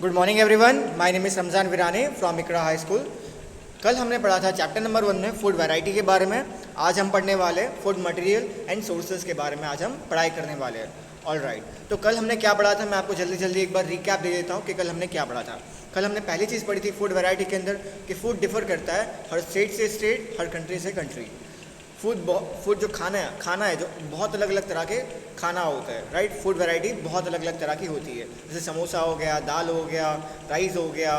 Good morning everyone, my name is Ramzan Virani from Iqra high school. कल हमने पढ़ा था चैप्टर नंबर 1 में फूड वैरायटी के बारे में। आज हम पढ़ने वाले फूड मटेरियल एंड सोर्सेज के बारे में आज हम पढ़ाई करने वाले हैं। ऑल राइट, तो कल हमने क्या पढ़ा था मैं आपको जल्दी एक बार रिकैप दे देता हूँ कि कल हमने क्या पढ़ा था। कल हमने पहली चीज़ पढ़ी थी फूड वैरायटी के अंदर कि फूड डिफर करता है हर स्टेट से स्टेट, हर कंट्री से कंट्री। फूड जो खाना है जो बहुत अलग अलग तरह के खाना होता है, राइट। फूड वैरायटी बहुत अलग अलग तरह की होती है, जैसे समोसा हो गया, दाल हो गया, राइस हो गया,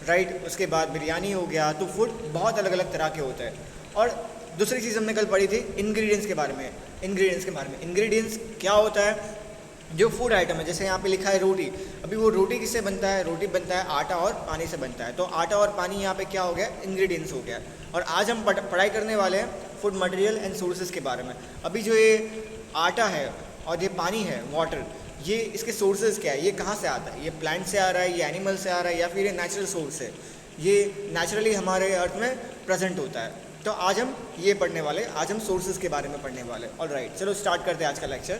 राइट। उसके बाद बिरयानी हो गया। तो फूड बहुत अलग अलग तरह के होते हैं। और दूसरी चीज़ हमने कल पढ़ी थी इंग्रेडिएंट्स के बारे में। इंग्रेडिएंट्स क्या होता है? जो फूड आइटम है, जैसे यहाँ पे लिखा है रोटी। अभी वो रोटी किससे बनता है? रोटी बनता है आटा और पानी से बनता है। तो आटा और पानी यहाँ पे क्या हो गया? इंग्रेडिएंट्स हो गया। और आज हम पढ़ाई करने वाले हैं फूड मटेरियल एंड सोर्सेज के बारे में। अभी जो ये आटा है और ये पानी है, वाटर, ये इसके सोर्सेज क्या है? ये कहाँ से आता है? ये प्लांट से आ रहा है, ये एनिमल से आ रहा है, या फिर ये नेचुरल सोर्स है? ये नेचुरली हमारे अर्थ में प्रेजेंट होता है। तो आज हम ये पढ़ने वाले, आज हम सोर्सेज के बारे में पढ़ने वाले। ऑल राइट, चलो स्टार्ट करते हैं आज का lecture.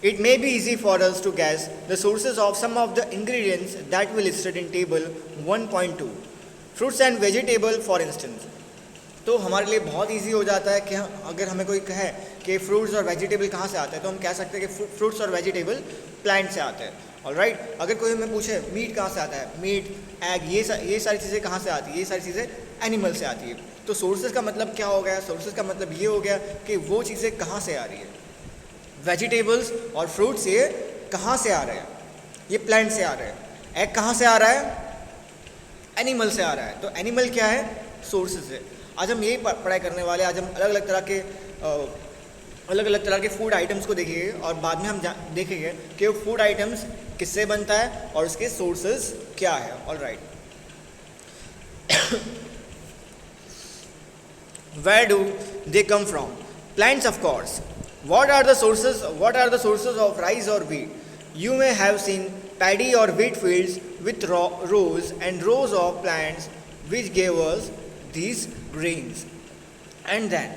It may be easy for us to guess the sources of some of the ingredients that we listed in table 1.2. Fruits and vegetable for instance. तो हमारे लिए बहुत इजी हो जाता है कि अगर हमें कोई कहे कि फ्रूट्स और वेजिटेबल कहाँ से आते हैं, तो हम कह सकते हैं कि फ्रूट्स और वेजिटेबल प्लांट से आते हैं। All right. अगर कोई हमें पूछे मीट कहाँ से आता है, मीट, एग, ये सारी चीज़ें कहाँ से आती है? ये सारी चीज़ें एनिमल से आती है। तो सोर्सेज का मतलब क्या हो गया? सोर्सेज का मतलब ये हो गया कि वो चीज़ें कहाँ से आ रही है। वेजिटेबल्स और फ्रूट्स ये कहाँ से आ रहे हैं? ये प्लांट से आ रहे हैं। एग कहाँ से आ रहा है? एनिमल से आ रहा है। तो एनिमल क्या है? सोर्सेज है। आज हम यही पढ़ाई करने वाले। आज हम अलग अलग तरह के फूड आइटम्स को देखेंगे और बाद में हम देखेंगे कि वो फूड आइटम्स किससे बनता है और उसके सोर्सेज क्या है। All right. Where do they come from? Plants, of course. What are the sources of rice or wheat? You may have seen paddy or wheat fields with rows and rows of plants which gave us these grains. And then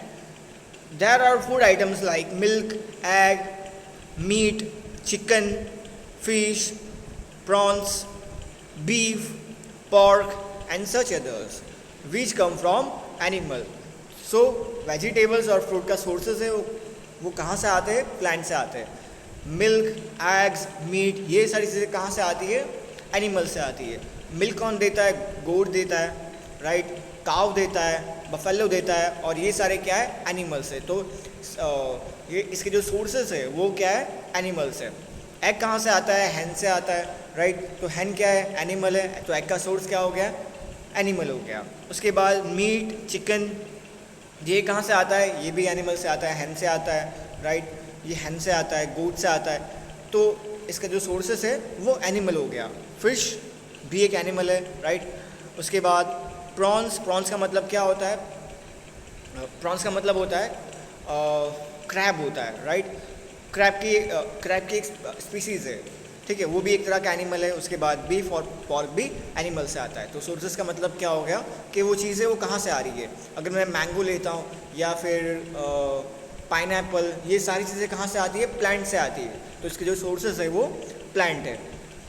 there are food items like milk, egg, meat, chicken, fish, prawns, beef, pork and such others which come from animal. So vegetables और fruit का sources है वो कहाँ से आते हैं? Plant से आते हैं। मिल्क, एग्स, मीट, ये सारी चीज़ें कहाँ से आती है? एनिमल से आती है। मिल्क कौन देता है? गोट देता है, राइट। काव देता है, बफेलो देता है, और ये सारे क्या है? एनिमल्स है। तो ये इसके जो सोर्सेस है वो क्या है? एनिमल्स है। एग कहाँ से आता है? हैन से आता है, राइट। तो हैन क्या है? एनिमल है। तो एग का सोर्स क्या हो गया? एनिमल हो गया। उसके बाद मीट, चिकन, ये कहाँ से आता है? ये भी एनिमल से आता है, हैन से आता है, राइट। ये हैन से आता है, गोट से आता है। तो इसका जो सोर्सेस है वो एनिमल हो गया। फिश भी एक एनिमल है, राइट। उसके बाद प्रॉन्स का मतलब क्या होता है? प्रॉन्स का मतलब होता है क्रैब होता है, राइट। क्रैब की एक स्पीसीज़ है, ठीक है, वो भी एक तरह का एनिमल है। उसके बाद बीफ और पॉर्क भी एनिमल से आता है। तो सोर्सेज का मतलब क्या हो गया कि वो चीज़ें वो कहाँ से आ रही है। अगर मैं मैंगो लेता हूँ या फिर पाइनएप्पल, ये सारी चीज़ें कहाँ से आती है? प्लांट से आती है। तो इसके जो सोर्सेज है वो प्लांट है।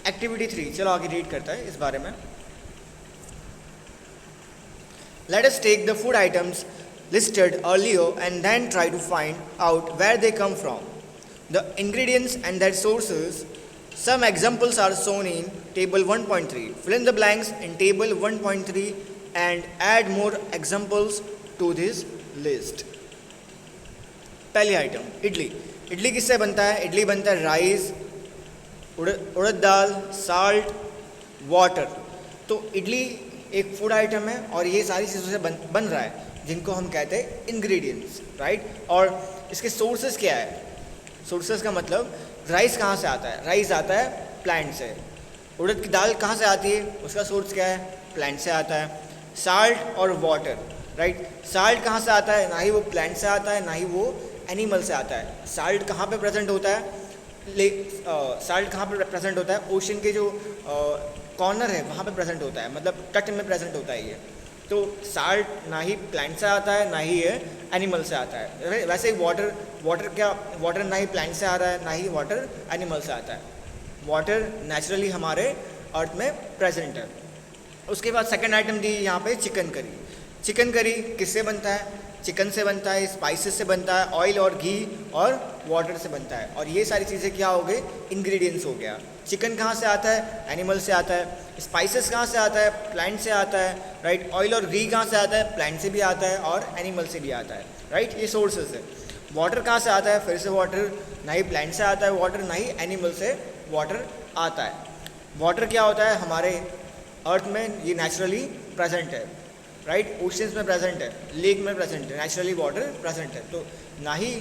एक्टिविटी 3, चलो आगे रीड करता है इस बारे में। Let us take the food items listed earlier and then try to find out where they come from, the ingredients and their sources. Some examples are shown in table 1.3. Fill in the blanks in table 1.3 and add more examples to this list. पहली item idli. Idli किससे बनता है? इडली बनता है rice, उड़द दाल, salt, water. तो इडली एक food item है और ये सारी चीज़ों से बन रहा है, जिनको हम कहते हैं इंग्रेडिएंट्स, राइट। और इसके सोर्सेज क्या है? सोर्सेज का मतलब राइस कहाँ से आता है? राइस आता है प्लांट से। उड़द की दाल कहाँ से आती है? उसका सोर्स क्या है? प्लांट से आता है। साल्ट और वाटर, राइट। साल्ट कहाँ से आता है? ना ही वो प्लांट से आता है, ना ही वो एनिमल से आता है। साल्ट कहाँ पे प्रेजेंट होता है? साल्ट कहाँ पे प्रेजेंट होता है? ओशन के जो कॉर्नर है वहाँ पे प्रेजेंट होता है, मतलब तट में प्रेजेंट होता है ये। तो साल्ट ना ही प्लांट से आता है, ना ही ये एनिमल से आता है। वैसे ही वाटर ना ही प्लांट से आ रहा है, ना ही वाटर एनिमल से आता है। वाटर नेचुरली हमारे अर्थ में प्रेजेंट है। उसके बाद सेकंड आइटम दी यहाँ पे चिकन करी। चिकन करी किससे बनता है? चिकन से बनता है, स्पाइसेस से बनता है, ऑयल और घी और वाटर से बनता है। और ये सारी चीज़ें क्या हो गए? इंग्रेडिएंट्स हो गया। चिकन कहाँ से आता है? एनिमल से आता है। स्पाइसेस कहाँ से आता है? प्लांट से आता है, राइट। ऑयल और घी कहाँ से आता है? प्लांट से भी आता है और एनिमल से भी आता है, राइट। ये सोर्सेज है। वाटर कहाँ से आता है? फिर से वाटर, ना ही प्लांट से आता है वाटर, ना ही एनिमल से वाटर आता है। वाटर क्या होता है? हमारे अर्थ में ये नेचुरली प्रेजेंट है, राइट। ओशंस में प्रेजेंट है, लेक में प्रेजेंट है, नेचुरली वाटर प्रेजेंट है। तो ना ही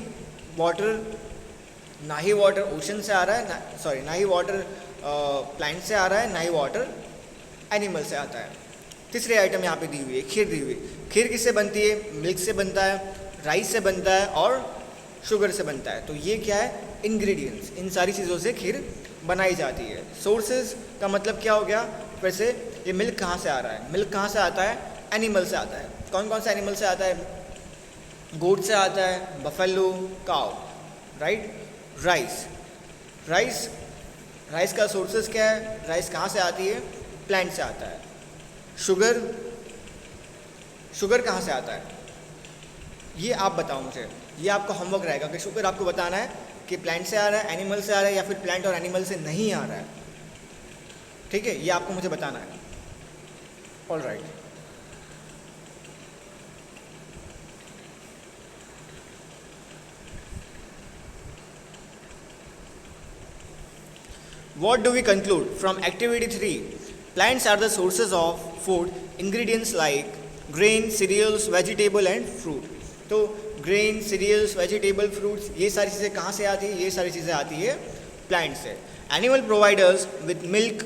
वाटर ओशन से आ रहा है, ना ही वाटर प्लांट से आ रहा है, ना ही वाटर एनिमल से आता है। तीसरी आइटम यहाँ पे दी हुई है, खीर दी हुई है। खीर किससे बनती है? मिल्क से बनता है, राइस से बनता है और शुगर से बनता है। तो ये क्या है? इंग्रेडिएंट्स। इन सारी चीज़ों से खीर बनाई जाती है। सोर्सेज का मतलब क्या हो गया? फिर से ये मिल्क कहाँ से आ रहा है? मिल्क कहाँ से आता है? एनिमल से आता है। कौन कौन सा एनिमल से आता है? गोट से आता है, बफेलो, काउ, राइट। राइस का सोर्सेज क्या है? राइस कहाँ से आती है? प्लांट से आता है। शुगर कहाँ से आता है? ये आप बताओ मुझे, ये आपका होमवर्क रहेगा कि शुगर आपको बताना है कि प्लांट से आ रहा है, एनिमल से आ रहा है, या फिर प्लांट और एनिमल से नहीं आ रहा है। ठीक है, ये आपको मुझे बताना है। All right. What do we conclude from activity 3? Plants are the sources of food ingredients like grain, cereals, vegetable and fruit. तो grain, cereals, vegetable, fruits ये सारी चीज़ें कहाँ से आती है? ये सारी चीज़ें आती है प्लांट से। Animal providers with milk,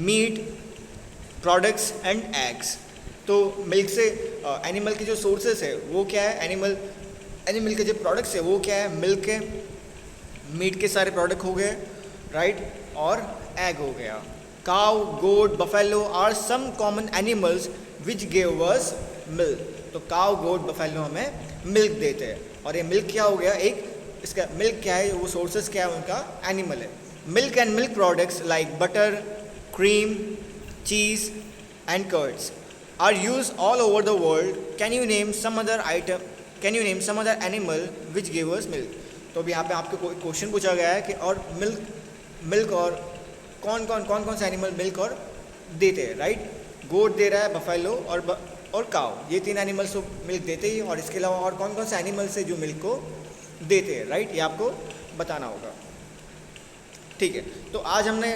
meat, products and eggs. तो मिल्क से एनिमल के जो सोर्सेस है वो क्या है? एनिमल के जो प्रोडक्ट्स है वो क्या है? मिल्क है, मीट के सारे प्रोडक्ट हो गए, राइट, और एग हो गया। Cow, goat, buffalo are some common animals which give us milk. तो काउ, गोट, बफेलो हमें मिल्क देते हैं। और ये मिल्क क्या हो गया? इसका मिल्क क्या है? वो सोर्सेस क्या है उनका? एनिमल है। Milk and milk products like butter, cream, cheese and curds are use all over the world. Can you name some other animal which give us milk. तो अभी यहाँ पे आपको क्वेश्चन पूछा गया है कि और मिल्क और कौन कौन से एनिमल मिल्क और देते हैं, राइट। गोट दे रहा है, बफेलो और काउ, ये 3 एनिमल्स तो मिल्क देते ही। और इसके अलावा और कौन कौन से एनिमल्स है जो मिल्क को देते हैं, राइट, ये आपको बताना होगा। ठीक है, तो आज हमने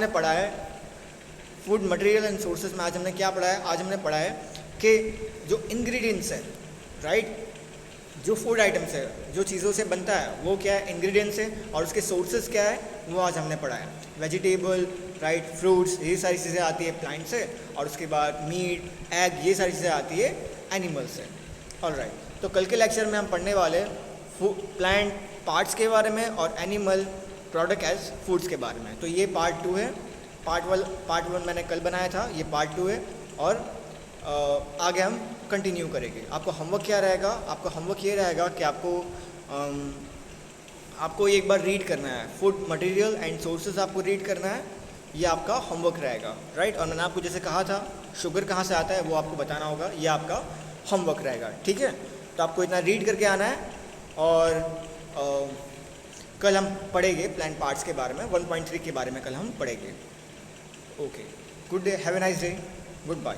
पढ़ा है फूड मटेरियल एंड सोर्सेज में। आज हमने क्या पढ़ा है? आज हमने पढ़ा है कि जो इंग्रेडिएंट्स है, राइट, जो फूड आइटम्स है, जो चीज़ों से बनता है वो क्या है? इंग्रेडिएंट्स है। और उसके सोर्सेज क्या है वो आज हमने पढ़ा है। वेजिटेबल, राइट, फ्रूट्स, ये सारी चीज़ें आती है प्लांट से। और उसके बाद मीट, एग, ये सारी चीज़ें आती है एनिमल से। ऑल राइट, तो कल के लेक्चर में हम पढ़ने वाले प्लांट पार्ट्स के बारे में और एनिमल प्रोडक्ट एज फूड्स के बारे में। तो ये पार्ट 2 है। पार्ट 1 मैंने कल बनाया था, ये पार्ट 2 है। और आगे हम कंटिन्यू करेंगे। आपका होमवर्क क्या रहेगा? आपका होमवर्क ये रहेगा कि आपको एक बार रीड करना है। फूड मटेरियल एंड सोर्सेज आपको रीड करना है, ये आपका होमवर्क रहेगा, राइट। और मैंने आपको जैसे कहा था शुगर कहाँ से आता है वो आपको बताना होगा, ये आपका होमवर्क रहेगा, ठीक है। तो आपको इतना रीड करके आना है। और कल हम पढ़ेंगे प्लांट पार्ट्स के बारे में, 1.3 के बारे में कल हम पढ़ेंगे। Okay, good day, have a nice day, good bye.